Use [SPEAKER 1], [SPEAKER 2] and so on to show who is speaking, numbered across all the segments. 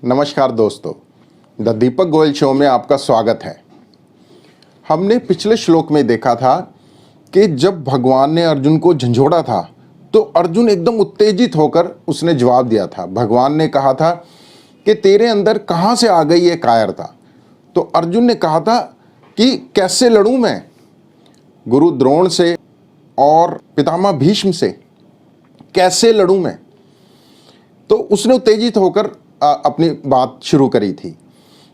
[SPEAKER 1] नमस्कार दोस्तों, the Deepak Goyal show में आपका स्वागत है। हमने पिछले श्लोक में देखा था कि जब भगवान ने अर्जुन को झंझोड़ा था तो अर्जुन एकदम उत्तेजित होकर उसने जवाब दिया था। भगवान ने कहा था कि तेरे अंदर कहाँ से आ गई ये कायरता। तो अर्जुन ने कहा था कि कैसे लड़ूं मैं गुरु द्रोण से और पितामह भीष्म से, कैसे लड़ूं मैं। तो उसने उत्तेजित होकर अपनी बात शुरू करी थी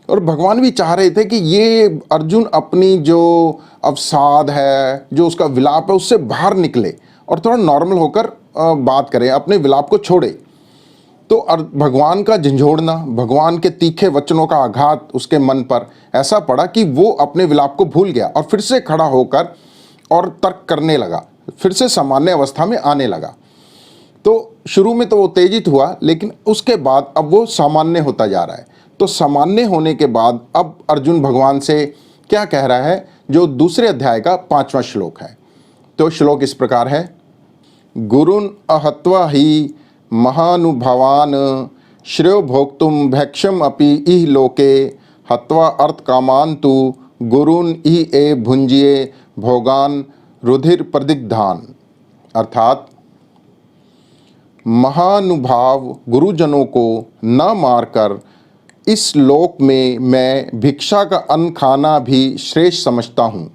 [SPEAKER 1] और भगवान भी चाह रहे थे कि ये अर्जुन अपनी जो अवसाद है, जो उसका विलाप है, उससे बाहर निकले और थोड़ा नॉर्मल होकर बात करें, अपने विलाप को छोड़े। तो भगवान का झंझोड़ना, भगवान के तीखे वचनों का आघात उसके मन पर ऐसा पड़ा कि वो अपने विलाप को भूल गया और फिर से खड़ा होकर और तर्क करने लगा, फिर से सामान्य अवस्था में आने लगा। तो शुरू में तो वो उत्तेजित हुआ, लेकिन उसके बाद अब वो सामान्य होता जा रहा है। तो सामान्य होने के बाद अब अर्जुन भगवान से क्या कह रहा है, जो दूसरे अध्याय का 5वां श्लोक है। तो श्लोक इस प्रकार है, गुरुन अहत्वा ही महानुभावान श्रेयो भोक्तुम भैक्षम अपि इह लोके हत्वा अर्थ कामान तु गुरुन इह ए भुंजिए भोगान रुधिर प्रदिग्धान। अर्थात महानुभाव गुरुजनों को न मारकर इस लोक में मैं भिक्षा का अन्न खाना भी श्रेष्ठ समझता हूँ,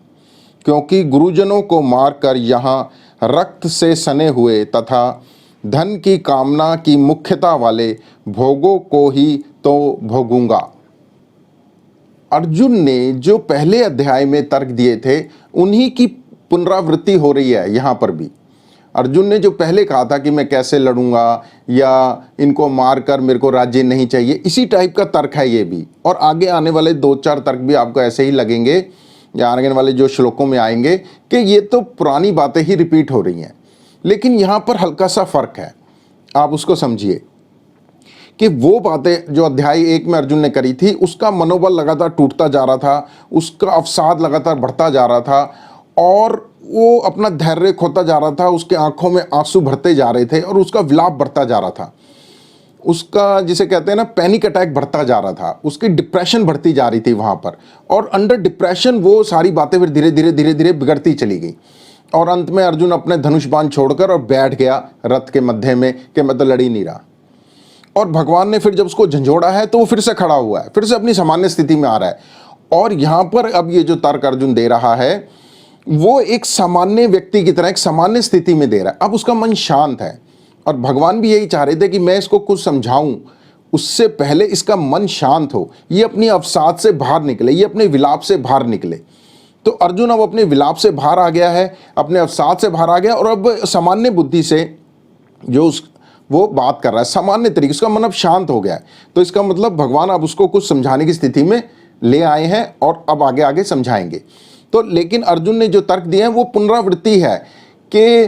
[SPEAKER 1] क्योंकि गुरुजनों को मारकर यहाँ रक्त से सने हुए तथा धन की कामना की मुख्यता वाले भोगों को ही तो भोगूंगा। अर्जुन ने जो पहले अध्याय में तर्क दिए थे उन्हीं की पुनरावृत्ति हो रही है यहाँ पर भी। अर्जुन ने जो पहले कहा था कि मैं कैसे लड़ूंगा या इनको मारकर मेरे को राज्य नहीं चाहिए, इसी टाइप का तर्क है ये भी। और आगे आने वाले 2-4 तर्क भी आपको ऐसे ही लगेंगे या आने वाले जो श्लोकों में आएंगे कि ये तो पुरानी बातें ही रिपीट हो रही हैं। लेकिन यहाँ पर हल्का सा फर्क है, आप उसको समझिए कि वो बातें जो अध्याय 1 में अर्जुन ने करी थी उसका मनोबल लगातार टूटता जा रहा था, उसका अवसाद लगातार बढ़ता जा रहा था और वो अपना धैर्य खोता जा रहा था, उसके आंखों में आंसू भरते जा रहे थे और उसका विलाप बढ़ता जा रहा था, उसका जिसे कहते हैं ना पैनिक अटैक बढ़ता जा रहा था, उसकी डिप्रेशन बढ़ती जा रही थी वहाँ पर। और अंडर डिप्रेशन वो सारी बातें फिर धीरे धीरे बिगड़ती चली गई और अंत में अर्जुन अपने धनुष बाण छोड़कर और बैठ गया रथ के मध्य में कि मैं तो लड़ ही नहीं रहा। और भगवान ने फिर जब उसको झंझोड़ा है तो वो फिर से खड़ा हुआ है, फिर से अपनी सामान्य स्थिति में आ रहा है। और यहाँ पर अब ये जो तर्क अर्जुन दे रहा है वो एक सामान्य व्यक्ति की तरह एक सामान्य स्थिति में दे रहा है। अब उसका मन शांत है और भगवान भी यही चाह रहे थे कि मैं इसको कुछ समझाऊं, उससे पहले इसका मन शांत हो, ये अपनी अवसाद से बाहर निकले, ये अपने विलाप से बाहर निकले। तो अर्जुन अब अपने विलाप से बाहर आ गया है, अपने अवसाद से बाहर आ गया और अब सामान्य बुद्धि से जो वो बात कर रहा है सामान्य तरीके, उसका मन अब शांत हो गया है। तो इसका मतलब भगवान अब उसको कुछ समझाने की स्थिति में ले आए हैं और अब आगे आगे समझाएंगे। तो लेकिन अर्जुन ने जो तर्क दिए हैं वो पुनरावृत्ति है कि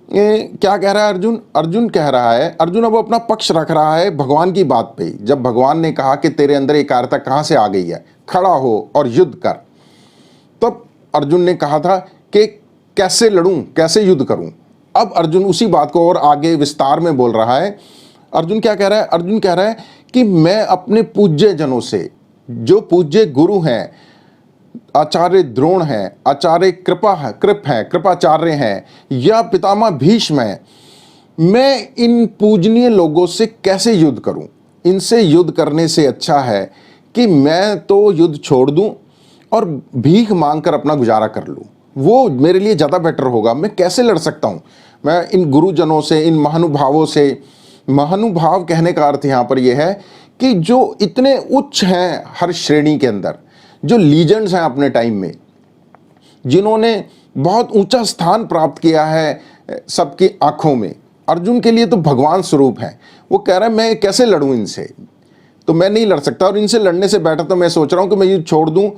[SPEAKER 1] क्या कह रहा है अर्जुन। अर्जुन कह रहा है, अर्जुन अब अपना पक्ष रख रहा है भगवान की बात पे। जब भगवान ने कहा कि तेरे अंदर एक कायरता कहाँ से आ गई है, खड़ा हो और युद्ध कर, तब अर्जुन ने कहा था कि कैसे लड़ूं, कैसे युद्ध करूं। अब अर्जुन उसी बात को और आगे विस्तार में बोल रहा है। अर्जुन क्या कह रहा है, अर्जुन कह रहा है कि मैं अपने पूज्य जनों से, जो पूज्य गुरु हैं, आचार्य द्रोण हैं, आचार्य कृपाचार्य हैं या पितामह भीष्म हैं, मैं इन पूजनीय लोगों से कैसे युद्ध करूं। इनसे युद्ध करने से अच्छा है कि मैं तो युद्ध छोड़ दूं और भीख मांगकर अपना गुजारा कर लूं, वो मेरे लिए ज़्यादा बेटर होगा। मैं कैसे लड़ सकता हूं, मैं इन गुरुजनों से, इन महानुभावों से। महानुभाव कहने का अर्थ यहाँ पर यह है कि जो इतने उच्च हैं हर श्रेणी के अंदर, जो लीजेंड्स हैं अपने टाइम में, जिन्होंने बहुत ऊंचा स्थान प्राप्त किया है सबकी आंखों में। अर्जुन के लिए तो भगवान स्वरूप है। वो कह रहा है मैं कैसे लड़ूं इनसे, तो मैं नहीं लड़ सकता और इनसे लड़ने से बेटर तो मैं सोच रहा हूं कि मैं ये छोड़ दूं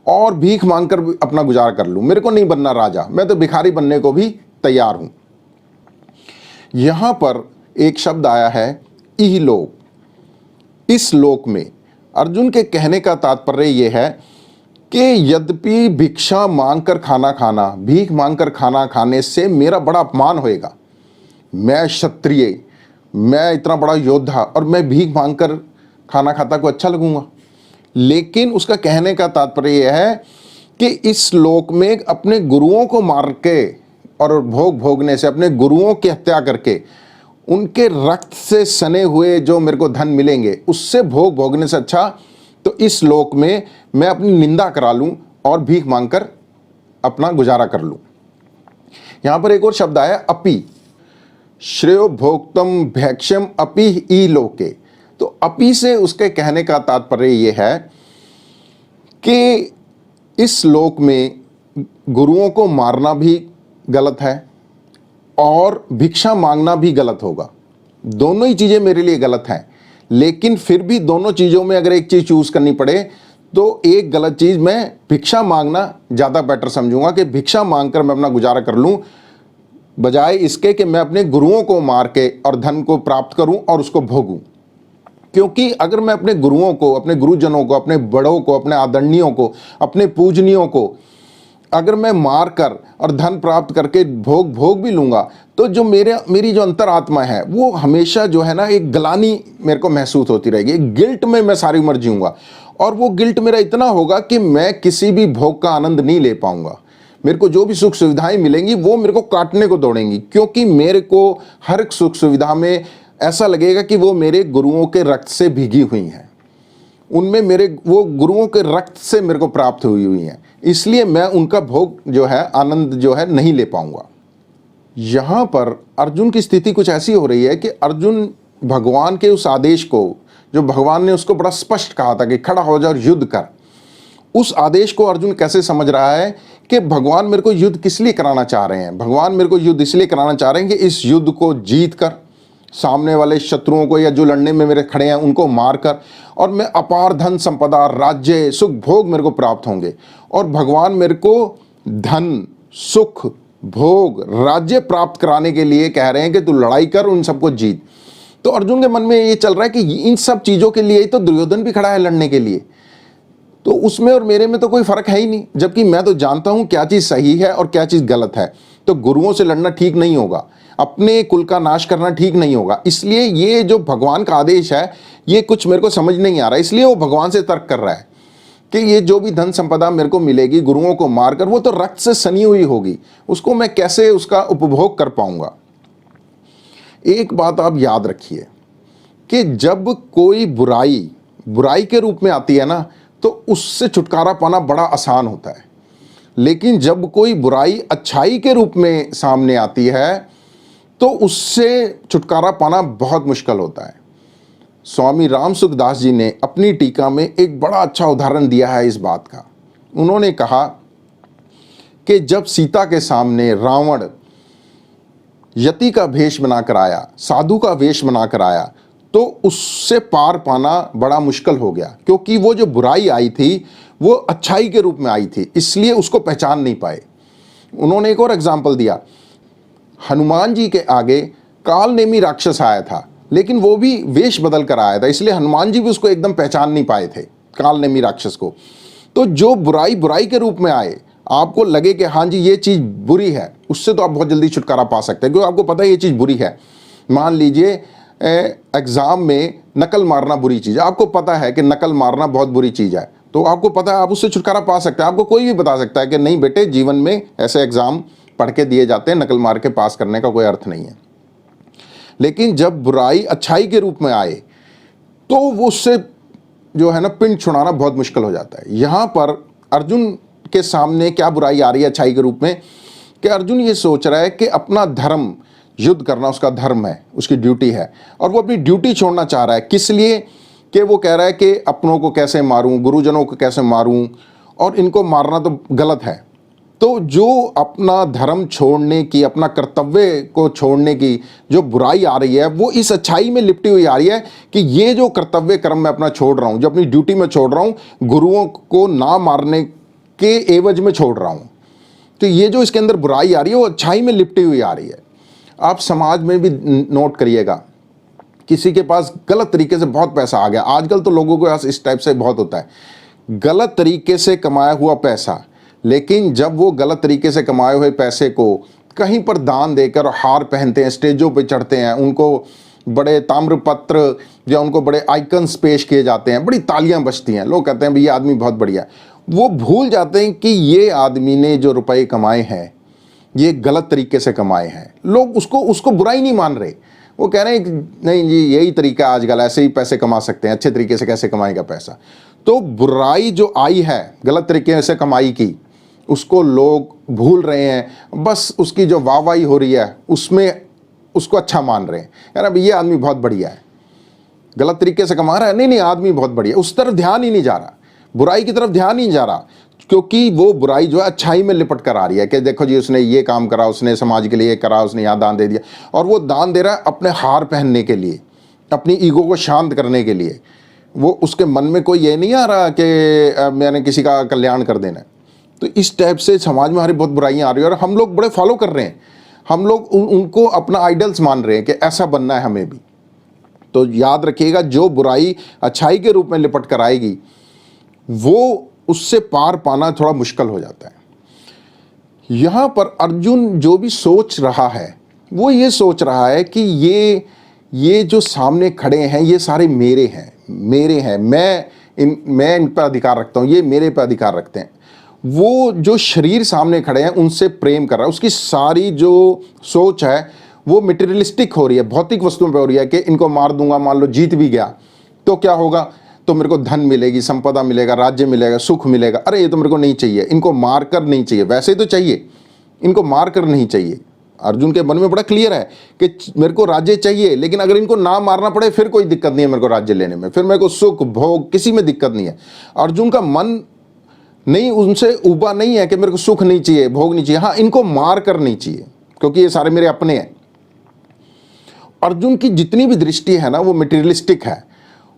[SPEAKER 1] और भीख मांगकर अपना गुजारा कर लूं। मेरे को नहीं बनना राजा, मैं तो भिखारी बनने को भी तैयार हूं। यहां पर एक शब्द आया है इहलोक। इस लोक में अर्जुन के कहने का तात्पर्य यह है कि यद्यपि भिक्षा मांगकर खाना खाना, भीख मांगकर खाना खाने से मेरा बड़ा अपमान होएगा। मैं क्षत्रिय, मैं इतना बड़ा योद्धा और मैं भीख मांगकर खाना खाता को अच्छा लगूंगा। लेकिन उसका कहने का तात्पर्य यह है कि इस लोक में अपने गुरुओं को मार के और भोग भोगने से, अपने गुरुओं की हत्या करके उनके रक्त से सने हुए जो मेरे को धन मिलेंगे उससे भोग भोगने से अच्छा तो इस लोक में मैं अपनी निंदा करा लूं और भीख मांगकर अपना गुजारा कर लूं। यहां पर एक और शब्द आया अपि, श्रेयो भोक्तम भैक्ष्यम अपि ई लोके। तो अपि से उसके कहने का तात्पर्य यह है कि इस लोक में गुरुओं को मारना भी गलत है और भिक्षा मांगना भी गलत होगा। दोनों ही चीजें मेरे लिए गलत हैं, लेकिन फिर भी दोनों चीजों में अगर एक चीज चूज करनी पड़े तो एक गलत चीज मैं भिक्षा मांगना ज्यादा बेटर समझूंगा कि भिक्षा मांगकर मैं अपना गुजारा कर लूं, बजाय इसके कि मैं अपने गुरुओं को मार के और धन को प्राप्त करूं और उसको भोगूं। क्योंकि अगर मैं अपने गुरुओं को, अपने गुरुजनों को, अपने बड़ों को, अपने आदरणीयों को, अपने पूजनीयों को अगर मैं मार कर और धन प्राप्त करके भोग भी लूंगा तो जो मेरी जो अंतरात्मा है वो हमेशा जो है ना एक ग्लानि मेरे को महसूस होती रहेगी, एक गिल्ट में मैं सारी उम्र जीऊंगा। और वो गिल्ट मेरा इतना होगा कि मैं किसी भी भोग का आनंद नहीं ले पाऊंगा। मेरे को जो भी सुख सुविधाएं मिलेंगी वो मेरे को काटने को दौड़ेंगी, क्योंकि मेरे को हर एक सुख सुविधा में ऐसा लगेगा कि वो मेरे गुरुओं के रक्त से भीगी हुई हैं, उनमें मेरे वो गुरुओं के रक्त से मेरे को प्राप्त हुई हुई हैं, इसलिए मैं उनका भोग जो है, आनंद जो है नहीं ले पाऊंगा। यहां पर अर्जुन की स्थिति कुछ ऐसी हो रही है कि अर्जुन भगवान के उस आदेश को, जो भगवान ने उसको बड़ा स्पष्ट कहा था कि खड़ा हो जा और युद्ध कर, उस आदेश को अर्जुन कैसे समझ रहा है कि भगवान मेरे को युद्ध किस लिए कराना चाह रहे हैं। भगवान मेरे को युद्ध इसलिए कराना चाह रहे हैं कि इस युद्ध को जीत कर सामने वाले शत्रुओं को या जो लड़ने में मेरे खड़े हैं उनको मारकर और मैं अपार धन संपदा, राज्य, सुख, भोग मेरे को प्राप्त होंगे। और भगवान मेरे को धन, सुख, भोग, राज्य प्राप्त कराने के लिए कह रहे हैं कि तू लड़ाई कर, उन सबको जीत। तो अर्जुन के मन में ये चल रहा है कि इन सब चीजों के लिए तो दुर्योधन भी खड़ा है लड़ने के लिए, तो उसमें और मेरे में तो कोई फर्क है ही नहीं, जबकि मैं तो जानता हूं क्या चीज सही है और क्या चीज गलत है। तो गुरुओं से लड़ना ठीक नहीं होगा, अपने कुल का नाश करना ठीक नहीं होगा। इसलिए ये जो भगवान का आदेश है ये कुछ मेरे को समझ नहीं आ रहा, इसलिए वो भगवान से तर्क कर रहा है कि ये जो भी धन संपदा मेरे को मिलेगी गुरुओं को मारकर, वो तो रक्त से सनी हुई होगी, उसको मैं कैसे उसका उपभोग कर पाऊंगा। एक बात आप याद रखिए कि जब कोई बुराई के रूप में आती है ना, तो उससे छुटकारा पाना बड़ा आसान होता है, लेकिन जब कोई बुराई अच्छाई के रूप में सामने आती है तो उससे छुटकारा पाना बहुत मुश्किल होता है। स्वामी राम सुखदास जी ने अपनी टीका में एक बड़ा अच्छा उदाहरण दिया है इस बात का। उन्होंने कहा कि जब सीता के सामने रावण यति का वेश बनाकर आया, साधु का वेश बनाकर आया, तो उससे पार पाना बड़ा मुश्किल हो गया, क्योंकि वो जो बुराई आई थी वो अच्छाई के रूप में आई थी, इसलिए उसको पहचान नहीं पाए। उन्होंने एक और एग्जाम्पल दिया, हनुमान जी के आगे कालनेमी राक्षस आया था, लेकिन वो भी वेश बदल कर आया था, इसलिए हनुमान जी भी उसको एकदम पहचान नहीं पाए थे, कालनेमी राक्षस को। तो जो बुराई के रूप में आए, आपको लगे कि हाँ जी ये चीज़ बुरी है, उससे तो आप बहुत जल्दी छुटकारा पा सकते हैं, क्योंकि आपको पता है ये चीज़ बुरी है। मान लीजिए एग्ज़ाम में नकल मारना बुरी चीज़ है, आपको पता है कि नकल मारना बहुत बुरी चीज़ है, तो आपको पता है आप उससे छुटकारा पा सकते हैं। आपको कोई भी बता सकता है कि नहीं बेटे, जीवन में ऐसे एग्ज़ाम पढ़ के दिए जाते हैं, नकल मार के पास करने का कोई अर्थ नहीं है। लेकिन जब बुराई अच्छाई के रूप में आए तो वो उससे जो है ना पिंड छुड़ाना बहुत मुश्किल हो जाता है। यहाँ पर अर्जुन के सामने क्या बुराई आ रही है अच्छाई के रूप में, कि अर्जुन ये सोच रहा है कि अपना धर्म, युद्ध करना उसका धर्म है, उसकी ड्यूटी है, और वो अपनी ड्यूटी छोड़ना चाह रहा है। किस लिए? कि वो कह रहा है कि अपनों को कैसे मारूं, गुरुजनों को कैसे मारूं, और इनको मारना तो गलत है। तो जो अपना धर्म छोड़ने की, अपना कर्तव्य को छोड़ने की जो बुराई आ रही है, वो इस अच्छाई में लिपटी हुई आ रही है कि ये जो कर्तव्य कर्म मैं अपना छोड़ रहा हूँ, जो अपनी ड्यूटी में छोड़ रहा हूँ, गुरुओं को ना मारने के एवज में छोड़ रहा हूँ, तो ये जो इसके अंदर बुराई आ रही है वो अच्छाई में लिपटी हुई आ रही है। आप समाज में भी नोट करिएगा, किसी के पास गलत तरीके से बहुत पैसा आ गया, आजकल तो लोगों के पास इस टाइप से बहुत होता है, गलत तरीके से कमाया हुआ पैसा, लेकिन जब वो गलत तरीके से कमाए हुए पैसे को कहीं पर दान देकर हार पहनते हैं, स्टेजों पे चढ़ते हैं, उनको बड़े ताम्रपत्र या उनको बड़े आइकन्स पेश किए जाते हैं, बड़ी तालियां बजती हैं, लोग कहते हैं भाई ये आदमी बहुत बढ़िया है। वो भूल जाते हैं कि ये आदमी ने जो रुपए कमाए हैं ये गलत तरीके से कमाए हैं। लोग उसको बुराई नहीं मान रहे, वो कह रहे हैं कि नहीं जी यही तरीका आजकल, ऐसे ही पैसे कमा सकते हैं, अच्छे तरीके से कैसे कमाएगा पैसा। तो बुराई जो आई है, गलत तरीके से कमाई की, उसको लोग भूल रहे हैं, बस उसकी जो वाहवाही हो रही है उसमें उसको अच्छा मान रहे हैं, यार अब ये आदमी बहुत बढ़िया है, गलत तरीके से कमा रहा है, नहीं आदमी बहुत बढ़िया। उस तरफ ध्यान ही नहीं जा रहा, बुराई की तरफ ध्यान ही नहीं जा रहा, क्योंकि वो बुराई जो है अच्छाई में लिपट कर आ रही है कि देखो जी उसने ये काम करा, उसने समाज के लिए ये करा, उसने यहाँ दान दे दिया, और वो दान दे रहा है अपने हार पहनने के लिए, अपनी ईगो को शांत करने के लिए। वो उसके मन में कोई ये नहीं आ रहा कि मैंने किसी का कल्याण कर देना है। तो इस टाइप से समाज में हमारी बहुत बुराइयां आ रही है और हम लोग बड़े फॉलो कर रहे हैं, हम लोग उनको अपना आइडल्स मान रहे हैं कि ऐसा बनना है हमें भी। तो याद रखिएगा, जो बुराई अच्छाई के रूप में लिपट कर आएगी वो उससे पार पाना थोड़ा मुश्किल हो जाता है। यहां पर अर्जुन जो भी सोच रहा है वो ये सोच रहा है कि ये जो सामने खड़े हैं ये सारे मेरे हैं, मैं इन पर अधिकार रखता हूं, ये मेरे पर अधिकार रखते हैं। वो जो शरीर सामने खड़े हैं उनसे प्रेम कर रहा है, उसकी सारी जो सोच है वो मटेरियलिस्टिक हो रही है, भौतिक वस्तुओं पे हो रही है कि इनको मार दूंगा, मान लो जीत भी गया तो क्या होगा, तो मेरे को धन मिलेगी, संपदा मिलेगा, राज्य मिलेगा, सुख मिलेगा। अरे ये तो मेरे को नहीं चाहिए, इनको मार कर नहीं चाहिए, वैसे तो चाहिए, इनको मार कर नहीं चाहिए। अर्जुन के मन में बड़ा क्लियर है कि मेरे को राज्य चाहिए, लेकिन अगर इनको ना मारना पड़े फिर कोई दिक्कत नहीं है मेरे को राज्य लेने में, फिर मेरे को सुख भोग किसी में दिक्कत नहीं है। अर्जुन का मन नहीं उनसे उबा नहीं है कि मेरे को सुख नहीं चाहिए, भोग नहीं चाहिए, हाँ इनको मार कर नहीं चाहिए क्योंकि ये सारे मेरे अपने हैं। अर्जुन की जितनी भी दृष्टि है ना वो मटेरियलिस्टिक है,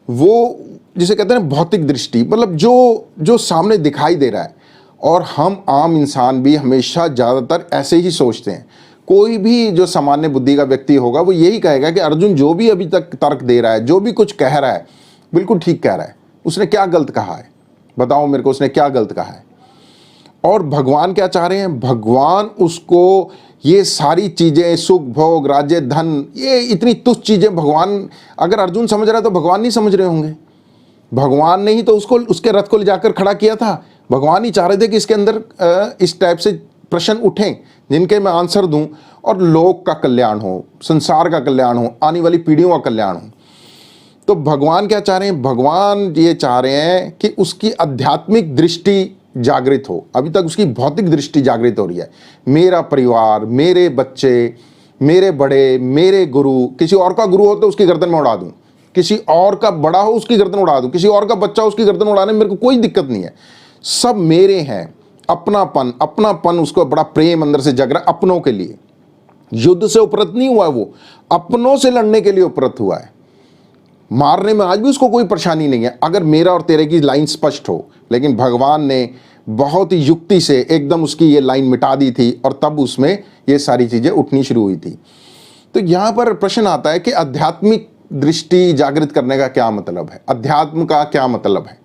[SPEAKER 1] वो जिसे कहते हैं भौतिक दृष्टि, मतलब जो सामने दिखाई दे रहा है। और हम आम इंसान भी हमेशा ज़्यादातर ऐसे ही सोचते हैं। कोई भी जो सामान्य बुद्धि का व्यक्ति होगा वो यही कहेगा कि अर्जुन जो भी अभी तक तर्क दे रहा है, जो भी कुछ कह रहा है, बिल्कुल ठीक कह रहा है, उसने क्या गलत कहा है, बताओ मेरे को उसने क्या गलत कहा है। और भगवान क्या चाह रहे हैं, भगवान उसको ये सारी चीज़ें, सुख भोग राज्य धन, ये इतनी तुच्छ चीज़ें भगवान, अगर अर्जुन समझ रहा है तो भगवान नहीं समझ रहे होंगे। भगवान ने ही तो उसके रथ को ले जाकर खड़ा किया था, भगवान ही चाह रहे थे कि इसके अंदर इस टाइप से प्रश्न उठें जिनके मैं आंसर दूं और लोक का कल्याण हो, संसार का कल्याण हो, आने वाली पीढ़ियों का कल्याण हो। तो भगवान क्या चाह रहे हैं, भगवान ये चाह रहे हैं कि उसकी आध्यात्मिक दृष्टि जागृत हो। अभी तक उसकी भौतिक दृष्टि जागृत हो रही है, मेरा परिवार, मेरे बच्चे, मेरे बड़े, मेरे गुरु, किसी और का गुरु हो तो उसकी गर्दन में उड़ा दूं, किसी और का बड़ा हो उसकी गर्दन उड़ा दूं, किसी और का बच्चा उसकी गर्दन उड़ाने में मेरे को कोई दिक्कत नहीं है, सब मेरे हैं। अपनापन उसको बड़ा प्रेम अंदर से जग रहा है अपनों के लिए। युद्ध से उपरत नहीं हुआ है, वो अपनों से लड़ने के लिए उपरत हुआ है। मारने में आज भी उसको कोई परेशानी नहीं है अगर मेरा और तेरे की लाइन स्पष्ट हो, लेकिन भगवान ने बहुत ही युक्ति से एकदम उसकी ये लाइन मिटा दी थी और तब उसमें ये सारी चीजें उठनी शुरू हुई थी। तो यहां पर प्रश्न आता है कि आध्यात्मिक दृष्टि जागृत करने का क्या मतलब है, अध्यात्म का क्या मतलब है।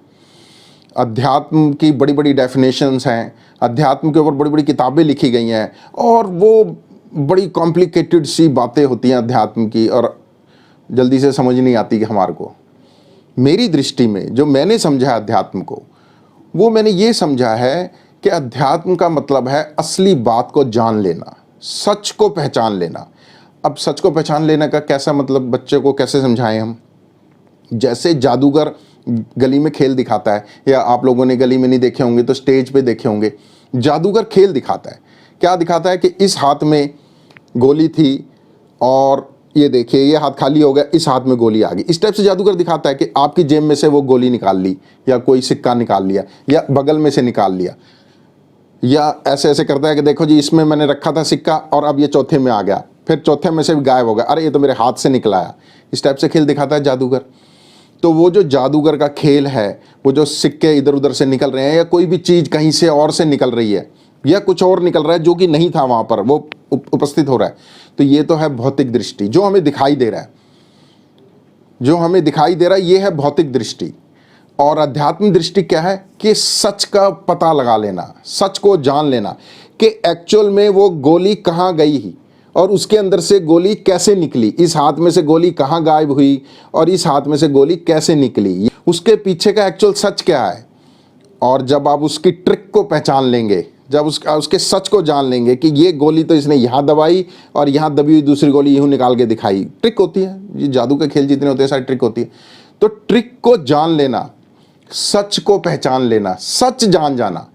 [SPEAKER 1] अध्यात्म की बड़ी बड़ी डेफिनेशंस हैं, अध्यात्म के ऊपर बड़ी बड़ी किताबें लिखी गई हैं और वो बड़ी कॉम्प्लिकेटेड सी बातें होती हैं अध्यात्म की और जल्दी से समझ नहीं आती कि हमारे को। मेरी दृष्टि में जो मैंने समझा अध्यात्म को, वो मैंने ये समझा है कि अध्यात्म का मतलब है असली बात को जान लेना, सच को पहचान लेना। अब सच को पहचान लेने का कैसा मतलब बच्चे को कैसे समझाएं हम। जैसे जादूगर गली में खेल दिखाता है, या आप लोगों ने गली में नहीं देखे होंगे तो स्टेज पे देखे होंगे, जादूगर खेल दिखाता है। क्या दिखाता है कि इस हाथ में गोली थी और ये देखिए ये हाथ खाली हो गया, इस हाथ में गोली आ गई। इस टाइप से जादूगर दिखाता है कि आपकी जेब में से वो गोली निकाल ली या कोई सिक्का निकाल लिया या बगल में से निकाल लिया, या ऐसे ऐसे करता है कि देखो जी इसमें मैंने रखा था सिक्का और अब ये चौथे में आ गया, फिर चौथे में से भी गायब हो गया, अरे ये तो मेरे हाथ से निकला आया। इस टाइप से खेल दिखाता है जादूगर। तो वो जो जादूगर का खेल है, वो जो सिक्के इधर उधर से निकल रहे हैं या कोई भी चीज़ कहीं से और से निकल रही है या कुछ और निकल रहा है जो कि नहीं था वहाँ पर, वो उपस्थित हो रहा है, तो ये तो है भौतिक दृष्टि, जो हमें दिखाई दे रहा है। जो हमें दिखाई दे रहा है ये है भौतिक दृष्टि। और अध्यात्म दृष्टि क्या है कि सच का पता लगा लेना, सच को जान लेना कि एक्चुअल में वो गोली कहाँ गई ही और उसके अंदर से गोली कैसे निकली, इस हाथ में से गोली कहाँ गायब हुई और इस हाथ में से गोली कैसे निकली, उसके पीछे का एक्चुअल सच क्या है। और जब आप उसकी ट्रिक को पहचान लेंगे, जब उसके सच को जान लेंगे कि ये गोली तो इसने यहाँ दबाई और यहाँ दबी हुई दूसरी गोली यूँ निकाल के दिखाई, ट्रिक होती है, ये जादू के खेल जितने होते हैं सारी ट्रिक होती है। तो ट्रिक को जान लेना, सच को पहचान लेना, सच जान जाना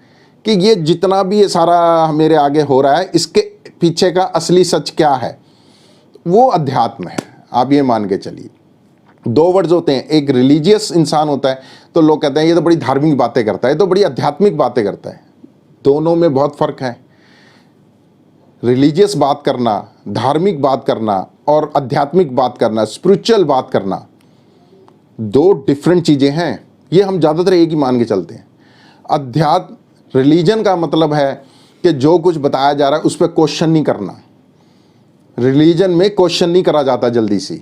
[SPEAKER 1] कि ये जितना भी ये सारा मेरे आगे हो रहा है इसके पीछे का असली सच क्या है, वो अध्यात्म है। आप ये मान के चलिए। दो वर्ड्स होते हैं, एक रिलीजियस इंसान होता है तो लोग कहते हैं ये तो बड़ी धार्मिक बातें करता है, ये तो बड़ी आध्यात्मिक बातें करता है। दोनों में बहुत फर्क है। रिलीजियस बात करना, धार्मिक बात करना और आध्यात्मिक बात करना, स्पिरिचुअल बात करना, दो डिफरेंट चीज़ें हैं। ये हम ज़्यादातर एक ही मान के चलते हैं। अध्यात्म, रिलीजन का मतलब है कि जो कुछ बताया जा रहा है उस पर क्वेश्चन नहीं करना। रिलीजन में क्वेश्चन नहीं करा जाता जल्दी से,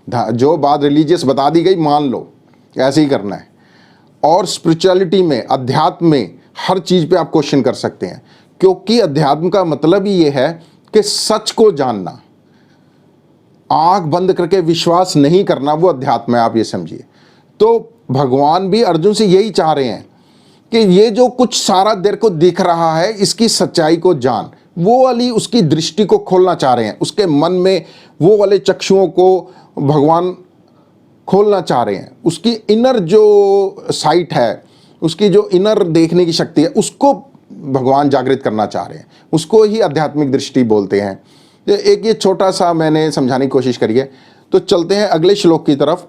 [SPEAKER 1] जो बात रिलीजियस बता दी गई मान लो, ऐसे ही करना है। और स्पिरिचुअलिटी में, अध्यात्म में हर चीज़ पे आप क्वेश्चन कर सकते हैं, क्योंकि अध्यात्म का मतलब ही ये है कि सच को जानना, आंख बंद करके विश्वास नहीं करना, वो अध्यात्म है। आप ये समझिए। तो भगवान भी अर्जुन से यही चाह रहे हैं कि ये जो कुछ सारा देर को दिख रहा है इसकी सच्चाई को जान, वो वाली उसकी दृष्टि को खोलना चाह रहे हैं। उसके मन में वो वाले चक्षुओं को भगवान खोलना चाह रहे हैं। उसकी इनर जो साइट है, उसकी जो इनर देखने की शक्ति है, उसको भगवान जागृत करना चाह रहे हैं। उसको ही आध्यात्मिक दृष्टि बोलते हैं। एक ये छोटा सा मैंने समझाने की कोशिश करी है। तो चलते हैं अगले श्लोक की तरफ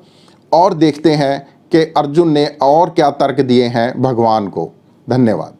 [SPEAKER 1] और देखते हैं कि अर्जुन ने और क्या तर्क दिए हैं भगवान को। धन्यवाद।